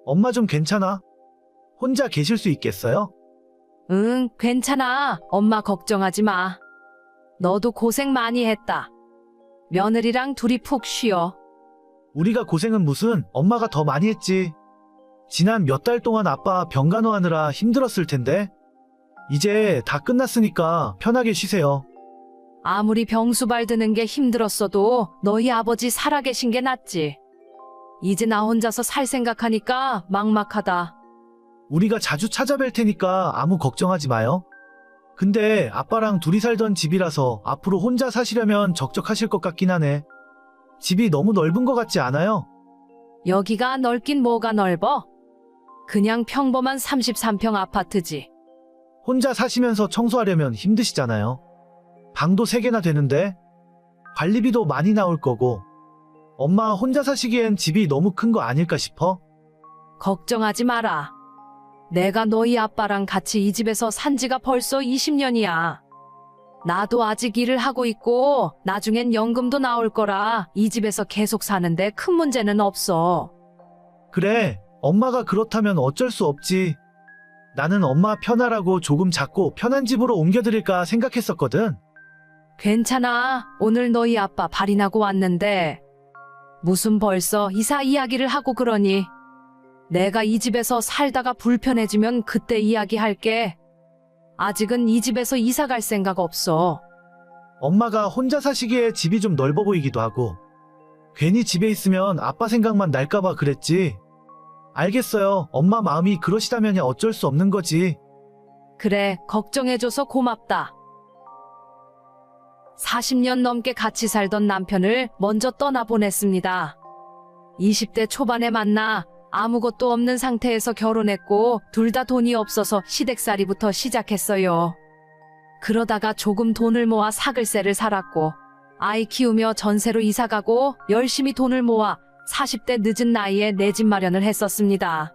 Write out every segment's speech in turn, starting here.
엄마 좀 괜찮아? 혼자 계실 수 있겠어요? 응, 괜찮아. 엄마 걱정하지 마. 너도 고생 많이 했다. 며느리랑 둘이 푹 쉬어. 우리가 고생은 무슨, 엄마가 더 많이 했지. 지난 몇 달 동안 아빠 병간호하느라 힘들었을 텐데. 이제 다 끝났으니까 편하게 쉬세요. 아무리 병수발 드는 게 힘들었어도 너희 아버지 살아계신 게 낫지. 이제 나 혼자서 살 생각하니까 막막하다. 우리가 자주 찾아뵐 테니까 아무 걱정하지 마요. 근데 아빠랑 둘이 살던 집이라서 앞으로 혼자 사시려면 적적하실 것 같긴 하네. 집이 너무 넓은 것 같지 않아요? 여기가 넓긴 뭐가 넓어? 그냥 평범한 33평 아파트지. 혼자 사시면서 청소하려면 힘드시잖아요. 방도 3개나 되는데 관리비도 많이 나올 거고. 엄마 혼자 사시기엔 집이 너무 큰 거 아닐까 싶어? 걱정하지 마라. 내가 너희 아빠랑 같이 이 집에서 산 지가 벌써 20년이야. 나도 아직 일을 하고 있고 나중엔 연금도 나올 거라 이 집에서 계속 사는데 큰 문제는 없어. 그래, 엄마가 그렇다면 어쩔 수 없지. 나는 엄마 편하라고 조금 작고 편한 집으로 옮겨드릴까 생각했었거든. 괜찮아. 오늘 너희 아빠 발인하고 왔는데 무슨 벌써 이사 이야기를 하고 그러니. 내가 이 집에서 살다가 불편해지면 그때 이야기할게. 아직은 이 집에서 이사 갈 생각 없어. 엄마가 혼자 사시기에 집이 좀 넓어 보이기도 하고 괜히 집에 있으면 아빠 생각만 날까봐 그랬지. 알겠어요. 엄마 마음이 그러시다면 어쩔 수 없는 거지. 그래, 걱정해줘서 고맙다. 40년 넘게 같이 살던 남편을 먼저 떠나보냈습니다. 20대 초반에 만나 아무것도 없는 상태에서 결혼했고 둘 다 돈이 없어서 시댁살이부터 시작했어요. 그러다가 조금 돈을 모아 사글세를 살았고 아이 키우며 전세로 이사가고 열심히 돈을 모아 40대 늦은 나이에 내 집 마련을 했었습니다.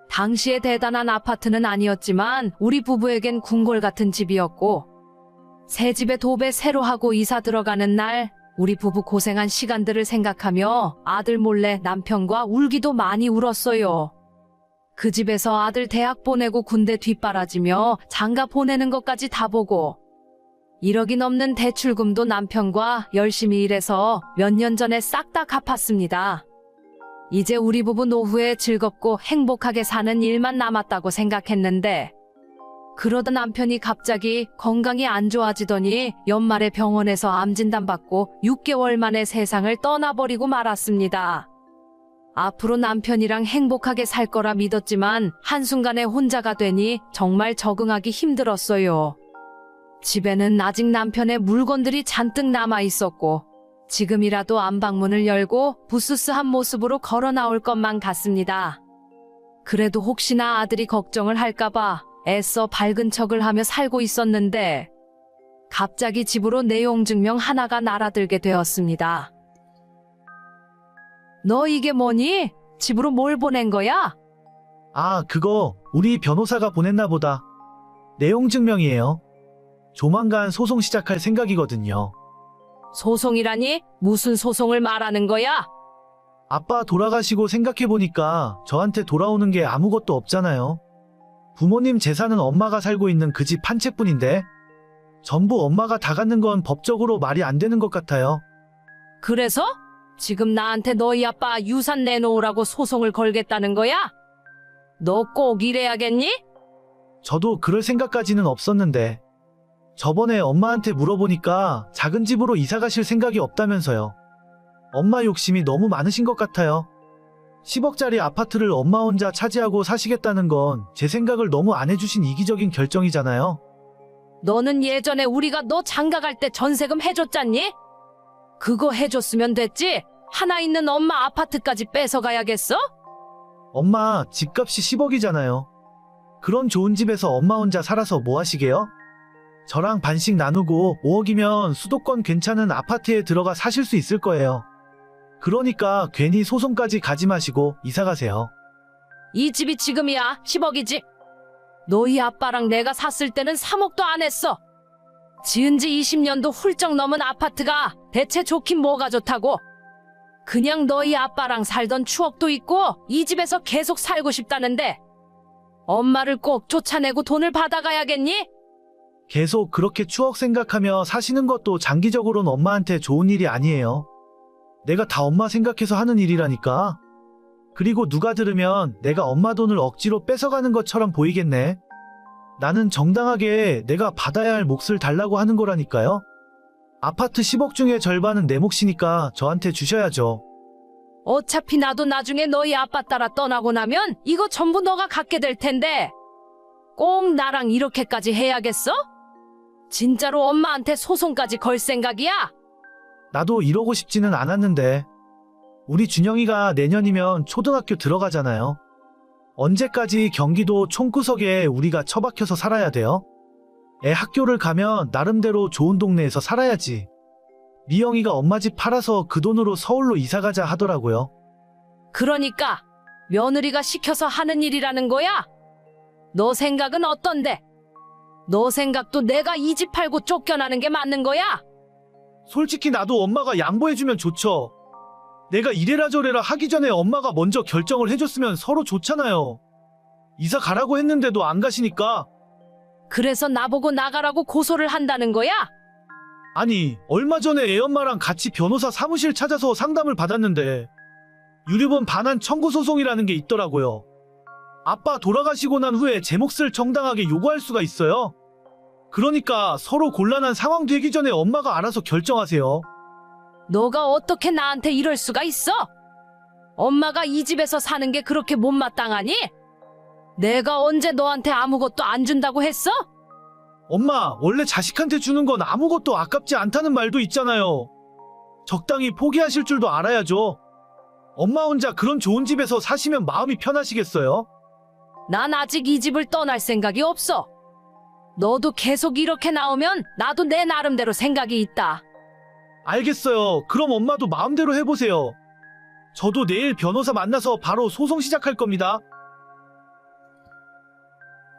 당시에 대단한 아파트는 아니었지만 우리 부부에겐 궁궐 같은 집이었고 새 집에 도배 새로 하고 이사 들어가는 날 우리 부부 고생한 시간들을 생각하며 아들 몰래 남편과 울기도 많이 울었어요. 그 집에서 아들 대학 보내고 군대 뒷바라지며 장가 보내는 것까지 다 보고 1억이 넘는 대출금도 남편과 열심히 일해서 몇 년 전에 싹 다 갚았습니다. 이제 우리 부부 노후에 즐겁고 행복하게 사는 일만 남았다고 생각했는데 그러다 남편이 갑자기 건강이 안 좋아지더니 연말에 병원에서 암 진단받고 6개월 만에 세상을 떠나버리고 말았습니다. 앞으로 남편이랑 행복하게 살 거라 믿었지만 한순간에 혼자가 되니 정말 적응하기 힘들었어요. 집에는 아직 남편의 물건들이 잔뜩 남아 있었고 지금이라도 안방문을 열고 부스스한 모습으로 걸어 나올 것만 같습니다. 그래도 혹시나 아들이 걱정을 할까봐 애써 밝은 척을 하며 살고 있었는데 갑자기 집으로 내용증명 하나가 날아들게 되었습니다. 너 이게 뭐니? 집으로 뭘 보낸 거야? 아, 그거 우리 변호사가 보냈나 보다. 내용 증명이에요. 조만간 소송 시작할 생각이거든요. 소송이라니? 무슨 소송을 말하는 거야? 아빠 돌아가시고 생각해보니까 저한테 돌아오는 게 아무것도 없잖아요. 부모님 재산은 엄마가 살고 있는 그 집 한 채뿐인데 전부 엄마가 다 갖는 건 법적으로 말이 안 되는 것 같아요. 그래서? 지금 나한테 너희 아빠 유산 내놓으라고 소송을 걸겠다는 거야? 너 꼭 이래야겠니? 저도 그럴 생각까지는 없었는데 저번에 엄마한테 물어보니까 작은 집으로 이사 가실 생각이 없다면서요. 엄마 욕심이 너무 많으신 것 같아요. 10억짜리 아파트를 엄마 혼자 차지하고 사시겠다는 건 제 생각을 너무 안 해주신 이기적인 결정이잖아요. 너는 예전에 우리가 너 장가갈 때 전세금 해줬잖니? 그거 해줬으면 됐지? 하나 있는 엄마 아파트까지 뺏어가야겠어? 엄마 집값이 10억이잖아요. 그런 좋은 집에서 엄마 혼자 살아서 뭐 하시게요? 저랑 반씩 나누고 5억이면 수도권 괜찮은 아파트에 들어가 사실 수 있을 거예요. 그러니까 괜히 소송까지 가지 마시고 이사 가세요. 이 집이 지금이야 10억이지. 너희 아빠랑 내가 샀을 때는 3억도 안 했어. 지은 지 20년도 훌쩍 넘은 아파트가 대체 좋긴 뭐가 좋다고. 그냥 너희 아빠랑 살던 추억도 있고 이 집에서 계속 살고 싶다는데 엄마를 꼭 쫓아내고 돈을 받아가야겠니? 계속 그렇게 추억 생각하며 사시는 것도 장기적으로는 엄마한테 좋은 일이 아니에요. 내가 다 엄마 생각해서 하는 일이라니까. 그리고 누가 들으면 내가 엄마 돈을 억지로 뺏어가는 것처럼 보이겠네. 나는 정당하게 내가 받아야 할 몫을 달라고 하는 거라니까요. 아파트 10억 중에 절반은 내 몫이니까 저한테 주셔야죠. 어차피 나도 나중에 너희 아빠 따라 떠나고 나면 이거 전부 너가 갖게 될 텐데 꼭 나랑 이렇게까지 해야겠어? 진짜로 엄마한테 소송까지 걸 생각이야? 나도 이러고 싶지는 않았는데. 우리 준영이가 내년이면 초등학교 들어가잖아요. 언제까지 경기도 총구석에 우리가 처박혀서 살아야 돼요? 애 학교를 가면 나름대로 좋은 동네에서 살아야지. 미영이가 엄마 집 팔아서 그 돈으로 서울로 이사가자 하더라고요. 그러니까 며느리가 시켜서 하는 일이라는 거야? 너 생각은 어떤데? 너 생각도 내가 이 집 팔고 쫓겨나는 게 맞는 거야? 솔직히 나도 엄마가 양보해주면 좋죠. 내가 이래라 저래라 하기 전에 엄마가 먼저 결정을 해줬으면 서로 좋잖아요. 이사 가라고 했는데도 안 가시니까. 그래서 나보고 나가라고 고소를 한다는 거야? 아니, 얼마 전에 애엄마랑 같이 변호사 사무실 찾아서 상담을 받았는데 유류분 반환 청구 소송이라는 게 있더라고요. 아빠 돌아가시고 난 후에 제 몫을 정당하게 요구할 수가 있어요. 그러니까 서로 곤란한 상황 되기 전에 엄마가 알아서 결정하세요. 너가 어떻게 나한테 이럴 수가 있어? 엄마가 이 집에서 사는 게 그렇게 못마땅하니? 내가 언제 너한테 아무것도 안 준다고 했어? 엄마, 원래 자식한테 주는 건 아무것도 아깝지 않다는 말도 있잖아요. 적당히 포기하실 줄도 알아야죠. 엄마 혼자 그런 좋은 집에서 사시면 마음이 편하시겠어요? 난 아직 이 집을 떠날 생각이 없어. 너도 계속 이렇게 나오면 나도 내 나름대로 생각이 있다. 알겠어요. 그럼 엄마도 마음대로 해보세요. 저도 내일 변호사 만나서 바로 소송 시작할 겁니다.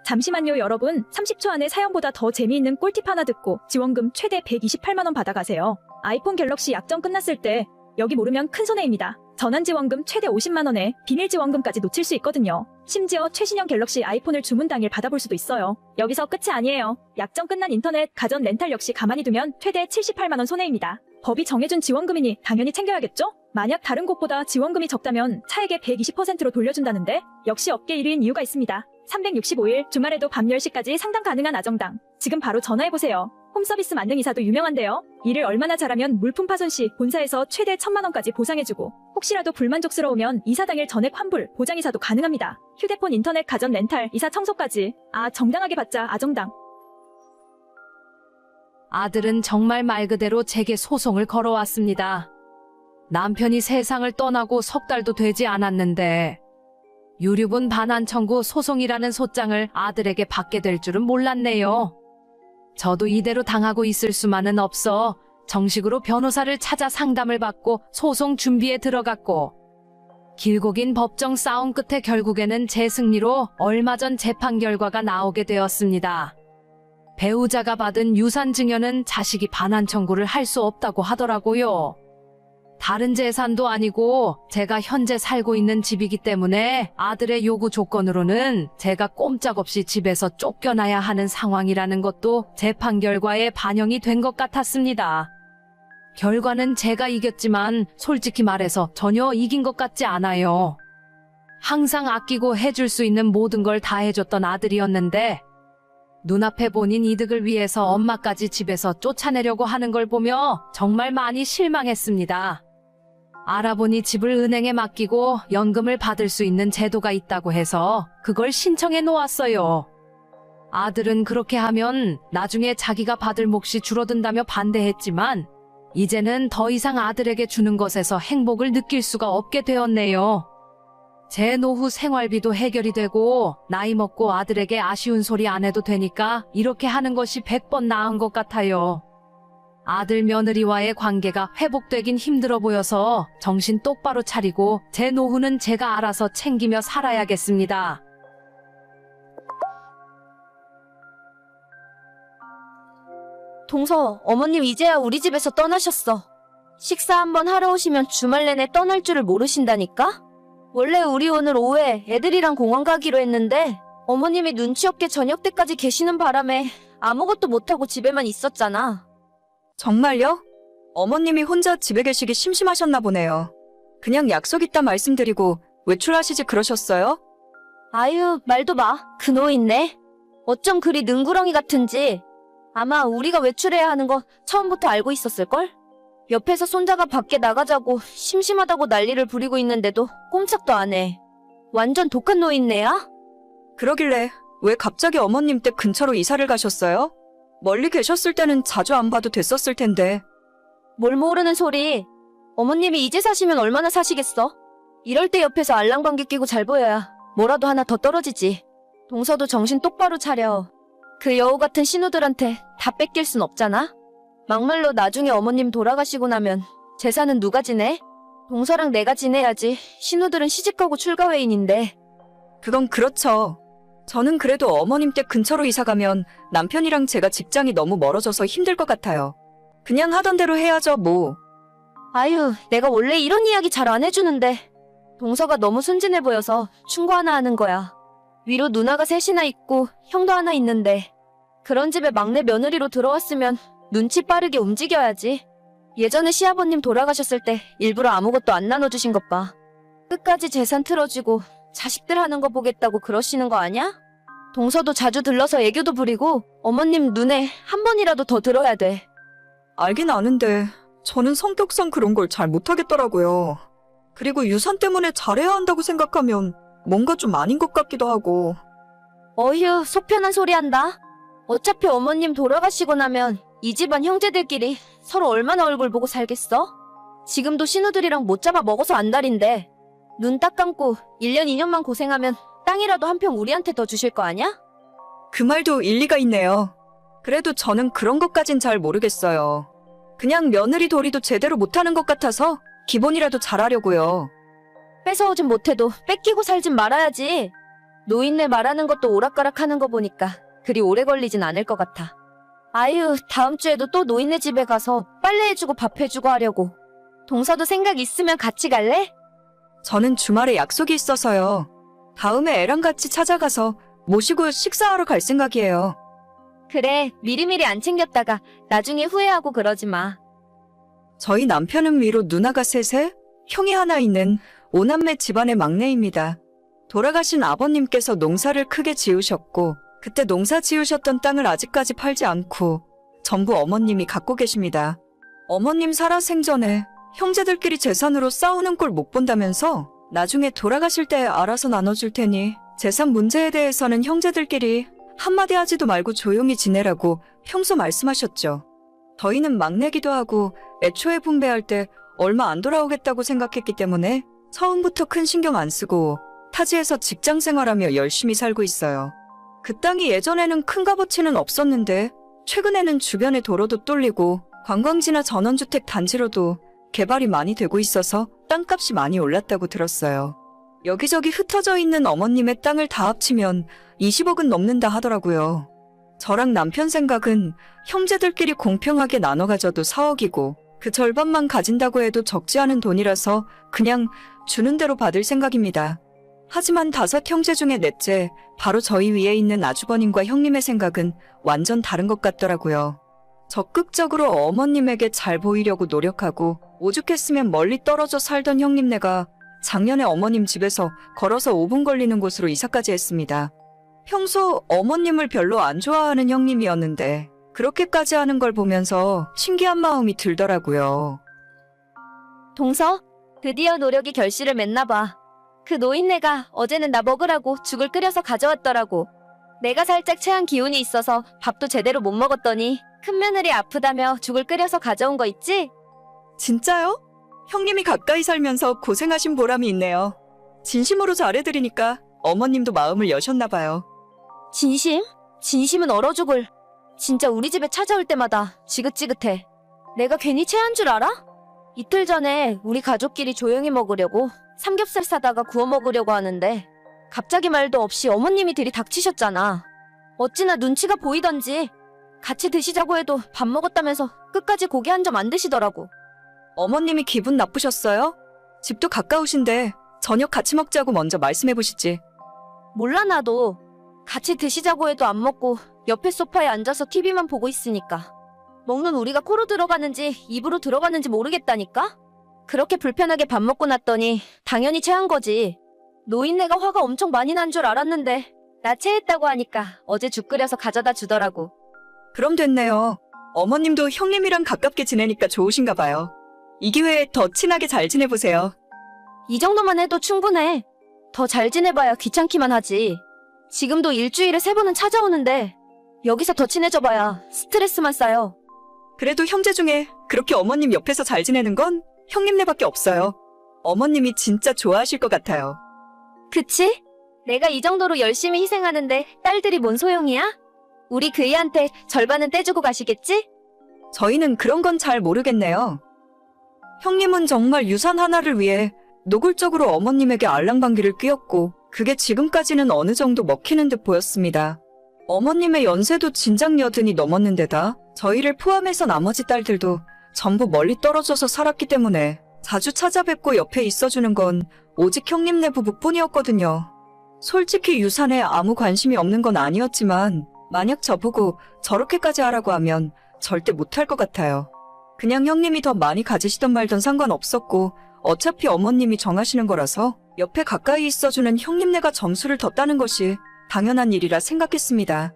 잠시만요, 여러분. 30초 안에 사연보다 더 재미있는 꿀팁 하나 듣고 지원금 최대 128만 원 받아가세요. 아이폰 갤럭시 약정 끝났을 때 여기 모르면 큰 손해입니다. 전환 지원금 최대 50만 원에 비밀 지원금까지 놓칠 수 있거든요. 심지어 최신형 갤럭시 아이폰을 주문 당일 받아볼 수도 있어요. 여기서 끝이 아니에요. 약정 끝난 인터넷, 가전 렌탈 역시 가만히 두면 최대 78만 원 손해입니다. 법이 정해준 지원금이니 당연히 챙겨야겠죠? 만약 다른 곳보다 지원금이 적다면 차액의 120%로 돌려준다는데 역시 업계 1위인 이유가 있습니다. 365일 주말에도 밤 10시까지 상담 가능한 아정당. 지금 바로 전화해보세요. 홈서비스 만능이사도 유명한데요. 일을 얼마나 잘하면 물품 파손 시 본사에서 최대 1,000만 원까지 보상해주고 혹시라도 불만족스러우면 이사 당일 전액 환불, 보장이사도 가능합니다. 휴대폰, 인터넷, 가전 렌탈, 이사 청소까지. 정당하게 받자 아정당. 아들은 정말 말 그대로 제게 소송을 걸어왔습니다. 남편이 세상을 떠나고 석 달도 되지 않았는데 유류분 반환 청구 소송이라는 소장을 아들에게 받게 될 줄은 몰랐네요. 저도 이대로 당하고 있을 수만은 없어 정식으로 변호사를 찾아 상담을 받고 소송 준비에 들어갔고 길고 긴 법정 싸움 끝에 결국에는 제 승리로 얼마 전 재판 결과가 나오게 되었습니다. 배우자가 받은 유산 증여는 자식이 반환 청구를 할 수 없다고 하더라고요. 다른 재산도 아니고 제가 현재 살고 있는 집이기 때문에 아들의 요구 조건으로는 제가 꼼짝없이 집에서 쫓겨나야 하는 상황이라는 것도 재판 결과에 반영이 된 것 같았습니다. 결과는 제가 이겼지만 솔직히 말해서 전혀 이긴 것 같지 않아요. 항상 아끼고 해줄 수 있는 모든 걸 다 해줬던 아들이었는데 눈앞에 본인 이득을 위해서 엄마까지 집에서 쫓아내려고 하는 걸 보며 정말 많이 실망했습니다. 알아보니 집을 은행에 맡기고 연금을 받을 수 있는 제도가 있다고 해서 그걸 신청해 놓았어요. 아들은 그렇게 하면 나중에 자기가 받을 몫이 줄어든다며 반대했지만 이제는 더 이상 아들에게 주는 것에서 행복을 느낄 수가 없게 되었네요. 제 노후 생활비도 해결이 되고 나이 먹고 아들에게 아쉬운 소리 안 해도 되니까 이렇게 하는 것이 100번 나은 것 같아요. 아들 며느리와의 관계가 회복되긴 힘들어 보여서 정신 똑바로 차리고 제 노후는 제가 알아서 챙기며 살아야겠습니다. 동서, 어머님 이제야 우리 집에서 떠나셨어. 식사 한번 하러 오시면 주말 내내 떠날 줄을 모르신다니까? 원래 우리 오늘 오후에 애들이랑 공원 가기로 했는데 어머님이 눈치 없게 저녁 때까지 계시는 바람에 아무것도 못하고 집에만 있었잖아. 정말요? 어머님이 혼자 집에 계시기 심심하셨나 보네요. 그냥 약속 있다 말씀드리고 외출하시지 그러셨어요? 아유, 말도 마. 그 노인네. 어쩜 그리 능구렁이 같은지. 아마 우리가 외출해야 하는 거 처음부터 알고 있었을걸? 옆에서 손자가 밖에 나가자고 심심하다고 난리를 부리고 있는데도 꼼짝도 안 해. 완전 독한 노인네야? 그러길래 왜 갑자기 어머님 댁 근처로 이사를 가셨어요? 멀리 계셨을 때는 자주 안 봐도 됐었을 텐데. 뭘 모르는 소리. 어머님이 이제 사시면 얼마나 사시겠어? 이럴 때 옆에서 알랑방귀 끼고 잘 보여야 뭐라도 하나 더 떨어지지. 동서도 정신 똑바로 차려. 그 여우 같은 신우들한테 다 뺏길 순 없잖아? 막말로 나중에 어머님 돌아가시고 나면 재산은 누가 지내? 동서랑 내가 지내야지. 신우들은 시집가고 출가회인인데. 그건 그렇죠. 저는 그래도 어머님 댁 근처로 이사 가면 남편이랑 제가 직장이 너무 멀어져서 힘들 것 같아요. 그냥 하던 대로 해야죠, 뭐. 아유, 내가 원래 이런 이야기 잘 안 해주는데 동서가 너무 순진해 보여서 충고 하나 하는 거야. 위로 누나가 셋이나 있고 형도 하나 있는데 그런 집에 막내 며느리로 들어왔으면 눈치 빠르게 움직여야지. 예전에 시아버님 돌아가셨을 때 일부러 아무것도 안 나눠주신 것 봐. 끝까지 재산 틀어주고 자식들 하는 거 보겠다고 그러시는 거 아냐? 동서도 자주 들러서 애교도 부리고 어머님 눈에 한 번이라도 더 들어야 돼. 알긴 아는데 저는 성격상 그런 걸 잘 못하겠더라고요. 그리고 유산 때문에 잘해야 한다고 생각하면 뭔가 좀 아닌 것 같기도 하고. 어휴, 속 편한 소리 한다. 어차피 어머님 돌아가시고 나면 이 집안 형제들끼리 서로 얼마나 얼굴 보고 살겠어? 지금도 신우들이랑 못 잡아 먹어서 안달인데 눈 딱 감고 1년 2년만 고생하면 땅이라도 한 평 우리한테 더 주실 거 아냐? 그 말도 일리가 있네요. 그래도 저는 그런 것까진 잘 모르겠어요. 그냥 며느리 도리도 제대로 못하는 것 같아서 기본이라도 잘하려고요. 뺏어오진 못해도 뺏기고 살진 말아야지. 노인네 말하는 것도 오락가락 하는 거 보니까 그리 오래 걸리진 않을 것 같아. 아유, 다음 주에도 또 노인네 집에 가서 빨래해주고 밥해주고 하려고. 동서도 생각 있으면 같이 갈래? 저는 주말에 약속이 있어서요. 다음에 애랑 같이 찾아가서 모시고 식사하러 갈 생각이에요. 그래, 미리미리 안 챙겼다가 나중에 후회하고 그러지 마. 저희 남편은 위로 누나가 셋에 형이 하나 있는 5남매 집안의 막내입니다. 돌아가신 아버님께서 농사를 크게 지으셨고 그때 농사 지으셨던 땅을 아직까지 팔지 않고 전부 어머님이 갖고 계십니다. 어머님 살아 생전에 형제들끼리 재산으로 싸우는 꼴 못 본다면서 나중에 돌아가실 때 알아서 나눠줄 테니 재산 문제에 대해서는 형제들끼리 한마디 하지도 말고 조용히 지내라고 평소 말씀하셨죠. 저희는 막내기도 하고 애초에 분배할 때 얼마 안 돌아오겠다고 생각했기 때문에 처음부터 큰 신경 안 쓰고 타지에서 직장 생활하며 열심히 살고 있어요. 그 땅이 예전에는 큰 값어치는 없었는데 최근에는 주변에 도로도 뚫리고 관광지나 전원주택 단지로도 개발이 많이 되고 있어서 땅값이 많이 올랐다고 들었어요. 여기저기 흩어져 있는 어머님의 땅을 다 합치면 20억은 넘는다 하더라고요. 저랑 남편 생각은 형제들끼리 공평하게 나눠 가져도 4억이고 그 절반만 가진다고 해도 적지 않은 돈이라서 그냥 주는 대로 받을 생각입니다. 하지만 5 형제 중에 넷째, 바로 저희 위에 있는 아주버님과 형님의 생각은 완전 다른 것 같더라고요. 적극적으로 어머님에게 잘 보이려고 노력하고 오죽했으면 멀리 떨어져 살던 형님네가 작년에 어머님 집에서 걸어서 5분 걸리는 곳으로 이사까지 했습니다. 평소 어머님을 별로 안 좋아하는 형님이었는데 그렇게까지 하는 걸 보면서 신기한 마음이 들더라고요. 동서, 드디어 노력이 결실을 맺나 봐. 그 노인네가 어제는 나 먹으라고 죽을 끓여서 가져왔더라고. 내가 살짝 체한 기운이 있어서 밥도 제대로 못 먹었더니 큰 며느리 아프다며 죽을 끓여서 가져온 거 있지? 진짜요? 형님이 가까이 살면서 고생하신 보람이 있네요. 진심으로 잘해드리니까 어머님도 마음을 여셨나 봐요. 진심? 진심은 얼어 죽을. 진짜 우리 집에 찾아올 때마다 지긋지긋해. 내가 괜히 체한 줄 알아? 이틀 전에 우리 가족끼리 조용히 먹으려고 삼겹살 사다가 구워 먹으려고 하는데 갑자기 말도 없이 어머님이 들이닥치셨잖아. 어찌나 눈치가 보이던지 같이 드시자고 해도 밥 먹었다면서 끝까지 고기 한 점 안 드시더라고. 어머님이 기분 나쁘셨어요? 집도 가까우신데 저녁 같이 먹자고 먼저 말씀해보시지. 몰라 나도. 같이 드시자고 해도 안 먹고 옆에 소파에 앉아서 TV만 보고 있으니까. 먹는 우리가 코로 들어가는지 입으로 들어가는지 모르겠다니까? 그렇게 불편하게 밥 먹고 났더니 당연히 체한 거지. 노인네가 화가 엄청 많이 난 줄 알았는데 나 체했다고 하니까 어제 죽 끓여서 가져다 주더라고. 그럼 됐네요. 어머님도 형님이랑 가깝게 지내니까 좋으신가 봐요. 이 기회에 더 친하게 잘 지내보세요. 이 정도만 해도 충분해. 더 잘 지내봐야 귀찮기만 하지. 지금도 일주일에 3번은 찾아오는데 여기서 더 친해져봐야 스트레스만 쌓여. 그래도 형제 중에 그렇게 어머님 옆에서 잘 지내는 건 형님네밖에 없어요. 어머님이 진짜 좋아하실 것 같아요. 그치? 내가 이 정도로 열심히 희생하는데 딸들이 뭔 소용이야? 우리 그이한테 절반은 떼주고 가시겠지? 저희는 그런 건 잘 모르겠네요. 형님은 정말 유산 하나를 위해 노골적으로 어머님에게 알랑방귀를 뀌었고 그게 지금까지는 어느 정도 먹히는 듯 보였습니다. 어머님의 연세도 진작 80이 넘었는데다 저희를 포함해서 나머지 딸들도 전부 멀리 떨어져서 살았기 때문에 자주 찾아뵙고 옆에 있어주는 건 오직 형님네 부부뿐이었거든요. 솔직히 유산에 아무 관심이 없는 건 아니었지만 만약 저보고 저렇게까지 하라고 하면 절대 못할 것 같아요. 그냥 형님이 더 많이 가지시던 말던 상관없었고 어차피 어머님이 정하시는 거라서 옆에 가까이 있어주는 형님네가 점수를 더 따는 것이 당연한 일이라 생각했습니다.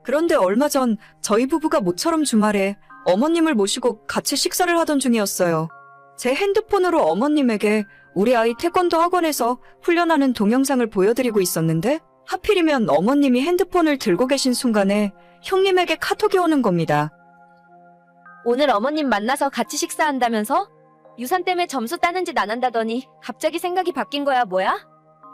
그런데 얼마 전 저희 부부가 모처럼 주말에 어머님을 모시고 같이 식사를 하던 중이었어요. 제 핸드폰으로 어머님에게 우리 아이 태권도 학원에서 훈련하는 동영상을 보여드리고 있었는데 하필이면 어머님이 핸드폰을 들고 계신 순간에 형님에게 카톡이 오는 겁니다. 오늘 어머님 만나서 같이 식사한다면서? 유산 때문에 점수 따는 짓 안 한다더니 갑자기 생각이 바뀐 거야 뭐야?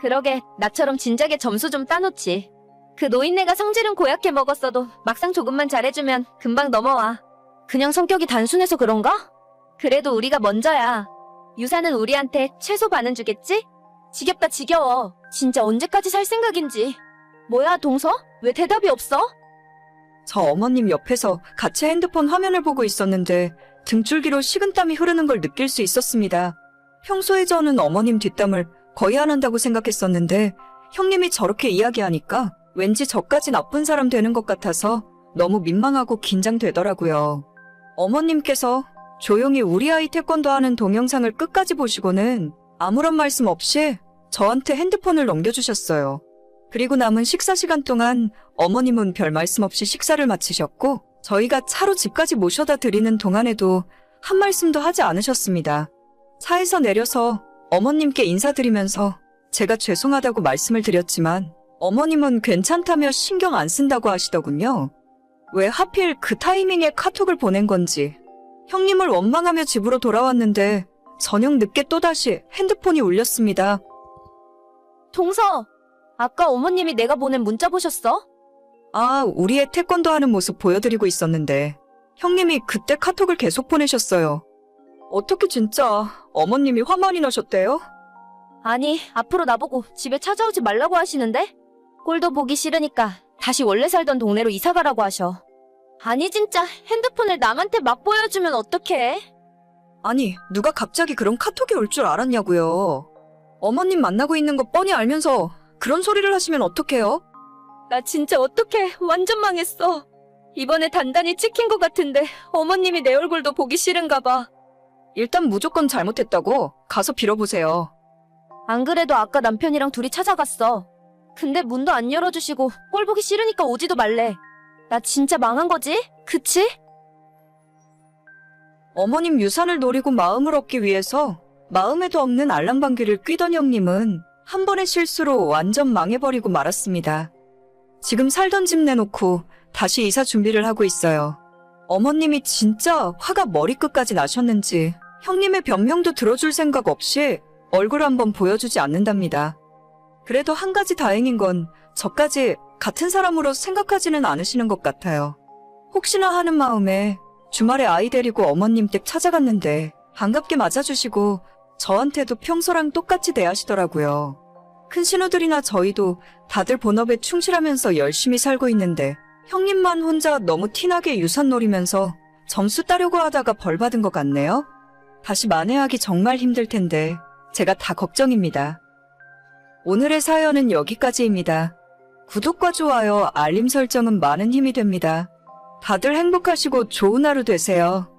그러게 나처럼 진작에 점수 좀 따놓지. 그 노인네가 성질은 고약해 먹었어도 막상 조금만 잘해주면 금방 넘어와. 그냥 성격이 단순해서 그런가? 그래도 우리가 먼저야. 유산은 우리한테 최소 반은 주겠지? 지겹다 지겨워. 진짜 언제까지 살 생각인지. 뭐야 동서? 왜 대답이 없어? 저 어머님 옆에서 같이 핸드폰 화면을 보고 있었는데 등줄기로 식은땀이 흐르는 걸 느낄 수 있었습니다. 평소에 저는 어머님 뒷담을 거의 안 한다고 생각했었는데 형님이 저렇게 이야기하니까 왠지 저까지 나쁜 사람 되는 것 같아서 너무 민망하고 긴장되더라고요. 어머님께서 조용히 우리 아이 태권도 하는 동영상을 끝까지 보시고는 아무런 말씀 없이 저한테 핸드폰을 넘겨주셨어요. 그리고 남은 식사 시간 동안 어머님은 별 말씀 없이 식사를 마치셨고 저희가 차로 집까지 모셔다 드리는 동안에도 한 말씀도 하지 않으셨습니다. 차에서 내려서 어머님께 인사드리면서 제가 죄송하다고 말씀을 드렸지만 어머님은 괜찮다며 신경 안 쓴다고 하시더군요. 왜 하필 그 타이밍에 카톡을 보낸 건지. 형님을 원망하며 집으로 돌아왔는데 저녁 늦게 또다시 핸드폰이 울렸습니다. 동서! 아까 어머님이 내가 보낸 문자 보셨어? 아, 우리의 태권도 하는 모습 보여드리고 있었는데 형님이 그때 카톡을 계속 보내셨어요. 어떻게 진짜 어머님이 화 많이 나셨대요? 아니, 앞으로 나보고 집에 찾아오지 말라고 하시는데? 꼴도 보기 싫으니까 다시 원래 살던 동네로 이사가라고 하셔. 아니 진짜 핸드폰을 남한테 막 보여주면 어떡해? 아니, 누가 갑자기 그런 카톡이 올 줄 알았냐고요. 어머님 만나고 있는 거 뻔히 알면서 그런 소리를 하시면 어떡해요? 나 진짜 어떡해. 완전 망했어. 이번에 단단히 찍힌 것 같은데 어머님이 내 얼굴도 보기 싫은가 봐. 일단 무조건 잘못했다고 가서 빌어보세요. 안 그래도 아까 남편이랑 둘이 찾아갔어. 근데 문도 안 열어주시고 꼴 보기 싫으니까 오지도 말래. 나 진짜 망한 거지? 그치? 어머님 유산을 노리고 마음을 얻기 위해서 마음에도 없는 알랑방귀를 뀌던 형님은 한 번의 실수로 완전 망해버리고 말았습니다. 지금 살던 집 내놓고 다시 이사 준비를 하고 있어요. 어머님이 진짜 화가 머리끝까지 나셨는지 형님의 변명도 들어줄 생각 없이 얼굴 한번 보여주지 않는답니다. 그래도 한 가지 다행인 건 저까지 같은 사람으로 생각하지는 않으시는 것 같아요. 혹시나 하는 마음에 주말에 아이 데리고 어머님 댁 찾아갔는데 반갑게 맞아주시고 저한테도 평소랑 똑같이 대하시더라고요. 큰 신우들이나 저희도 다들 본업에 충실하면서 열심히 살고 있는데 형님만 혼자 너무 티나게 유산 노리면서 점수 따려고 하다가 벌 받은 것 같네요. 다시 만회하기 정말 힘들 텐데 제가 다 걱정입니다. 오늘의 사연은 여기까지입니다. 구독과 좋아요, 알림 설정은 많은 힘이 됩니다. 다들 행복하시고 좋은 하루 되세요.